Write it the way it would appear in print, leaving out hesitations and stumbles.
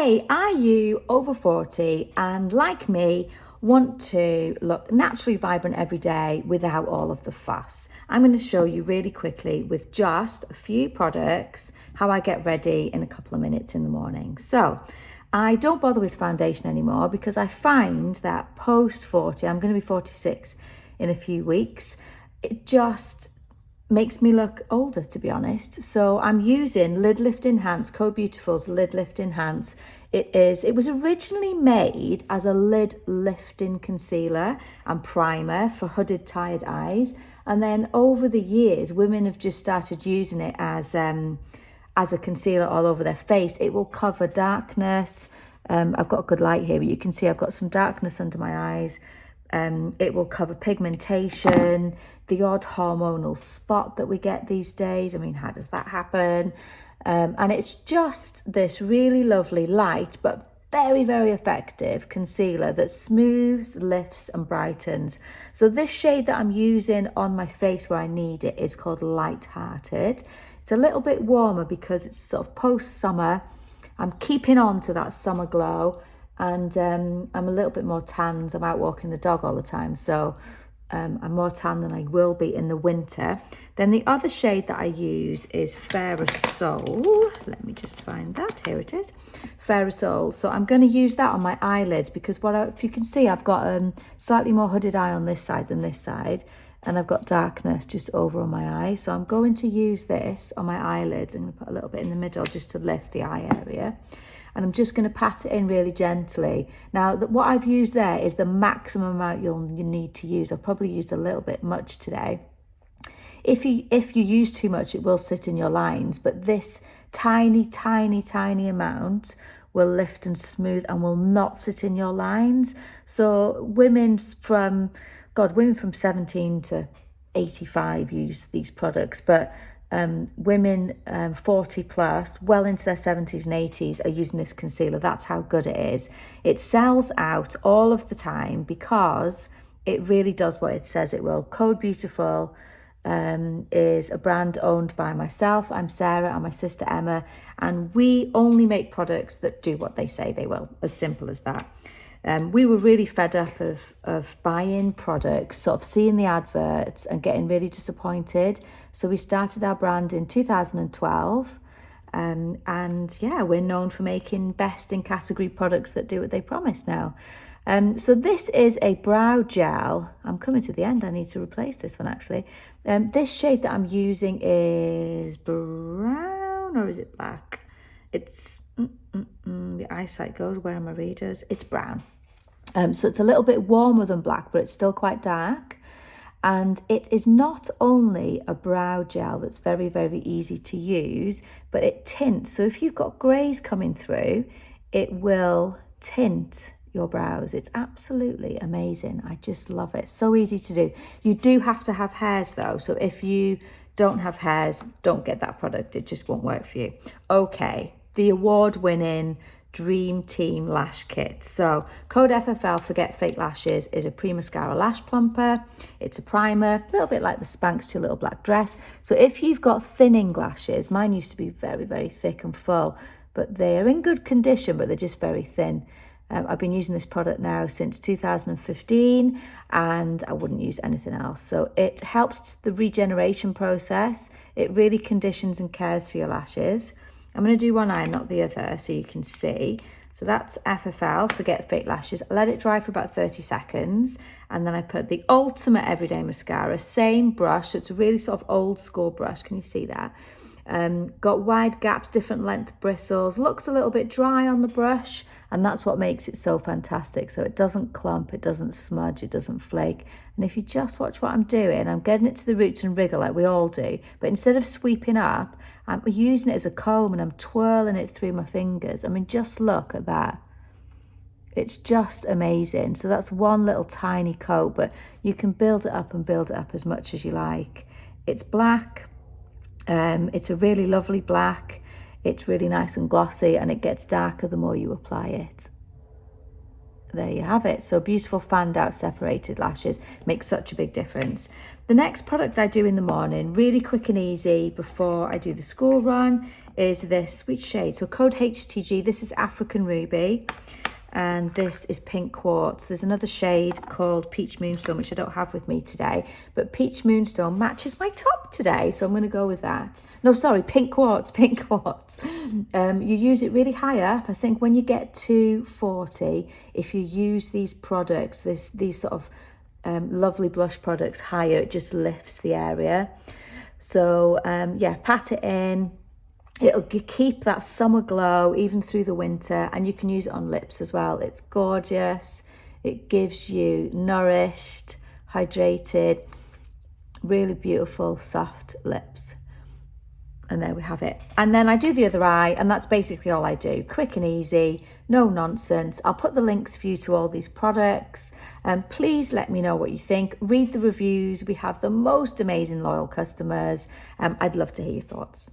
Hey, are you over 40 and like me want to look naturally vibrant every day without all of the fuss? I'm going to show you really quickly with just a few products how I get ready in a couple of minutes in the morning. So I don't bother with foundation anymore because I find that post 40, I'm going to be 46 in a few weeks, it just makes me look older, to be honest. So I'm using Lid Lift Enhance, Code Beautiful's Lid Lift Enhance. It was originally made as a lid lifting concealer and primer for hooded tired eyes, and then over the years women have just started using it as a concealer all over their face. It will cover darkness. I've got a good light here, but you can see I've got some darkness under my eyes. It will cover pigmentation, the odd hormonal spot that we get these days. I mean, how does that happen? And it's just this really lovely light, but very, very effective concealer that smooths, lifts and brightens. So this shade that I'm using on my face where I need it is called Lighthearted. It's a little bit warmer because it's sort of post-summer. I'm keeping on to that summer glow. And I'm a little bit more tanned. I'm out walking the dog all the time, so I'm more tan than I will be in the winter. Then the other shade that I use is Fairer Soul. Let me just find that. Here it is, Fairer Soul. So I'm going to use that on my eyelids because if you can see, I've got slightly more hooded eye on this side than this side, and I've got darkness just over on my eye. So I'm going to use this on my eyelids. I'm going to put a little bit in the middle just to lift the eye area. And I'm just going to pat it in really gently. Now, what I've used there is the maximum amount you need to use. I've probably used a little bit much today. If you use too much, it will sit in your lines. But this tiny, tiny, tiny amount will lift and smooth and will not sit in your lines. So women from 17 to 85 use these products, but women 40 plus, well into their 70s and 80s, are using this concealer. That's how good it is. It sells out all of the time because it really does what it says it will. Code Beautiful is a brand owned by myself. I'm Sarah and my sister Emma, and we only make products that do what they say they will. As simple as that. We were really fed up of buying products, sort of seeing the adverts and getting really disappointed. So we started our brand in 2012. And yeah, we're known for making best in category products that do what they promise now. So this is a brow gel. I'm coming to the end. I need to replace this one actually. This shade that I'm using is brown, or is it black? It's, the eyesight goes, where are my readers? It's brown. So it's a little bit warmer than black, but it's still quite dark. And it is not only a brow gel that's very, very easy to use, but it tints. So if you've got greys coming through, it will tint your brows. It's absolutely amazing. I just love it. So easy to do. You do have to have hairs though. So if you don't have hairs, don't get that product. It just won't work for you. Okay, the award-winning Dream Team Lash Kit. So Code FFL Forget Fake Lashes is a pre-mascara lash plumper. It's a primer, a little bit like the Spanx to your little black dress. So if you've got thinning lashes, mine used to be very, very thick and full, but they're in good condition, but they're just very thin. I've been using this product now since 2015 and I wouldn't use anything else. So it helps the regeneration process. It really conditions and cares for your lashes. I'm going to do one eye, not the other, so you can see. So that's FFL, Forget Fake Lashes. I let it dry for about 30 seconds. And then I put the Ultimate Everyday Mascara, same brush. So it's a really sort of old school brush. Can you see that? Got wide gaps, different length bristles. Looks a little bit dry on the brush. And that's what makes it so fantastic. So it doesn't clump, it doesn't smudge, it doesn't flake. And if you just watch what I'm doing, I'm getting it to the roots and wriggle like we all do. But instead of sweeping up, I'm using it as a comb and I'm twirling it through my fingers. I mean, just look at that. It's just amazing. So that's one little tiny coat, but you can build it up and build it up as much as you like. It's black. It's a really lovely black. It's really nice and glossy and it gets darker the more you apply it. there you have it. So beautiful fanned out separated lashes make such a big difference. The next product I do in the morning, really quick and easy before I do the school run, is this sweet shade. So CODE HTG, this is African Ruby, and this is Pink Quartz. There's another shade called Peach Moonstone, which I don't have with me today, but Peach Moonstone matches my top today, so I'm going to go with that. No, sorry, Pink Quartz, Pink Quartz. You use it really high up. I think when you get to 40, if you use these products, these sort of lovely blush products higher, it just lifts the area. So yeah, pat it in. It'll keep that summer glow even through the winter, and you can use it on lips as well. It's gorgeous. It gives you nourished, hydrated, really beautiful, soft lips. And there we have it. And then I do the other eye, and that's basically all I do. Quick and easy, no nonsense. I'll put the links for you to all these products. Please let me know what you think. Read the reviews. We have the most amazing loyal customers. I'd love to hear your thoughts.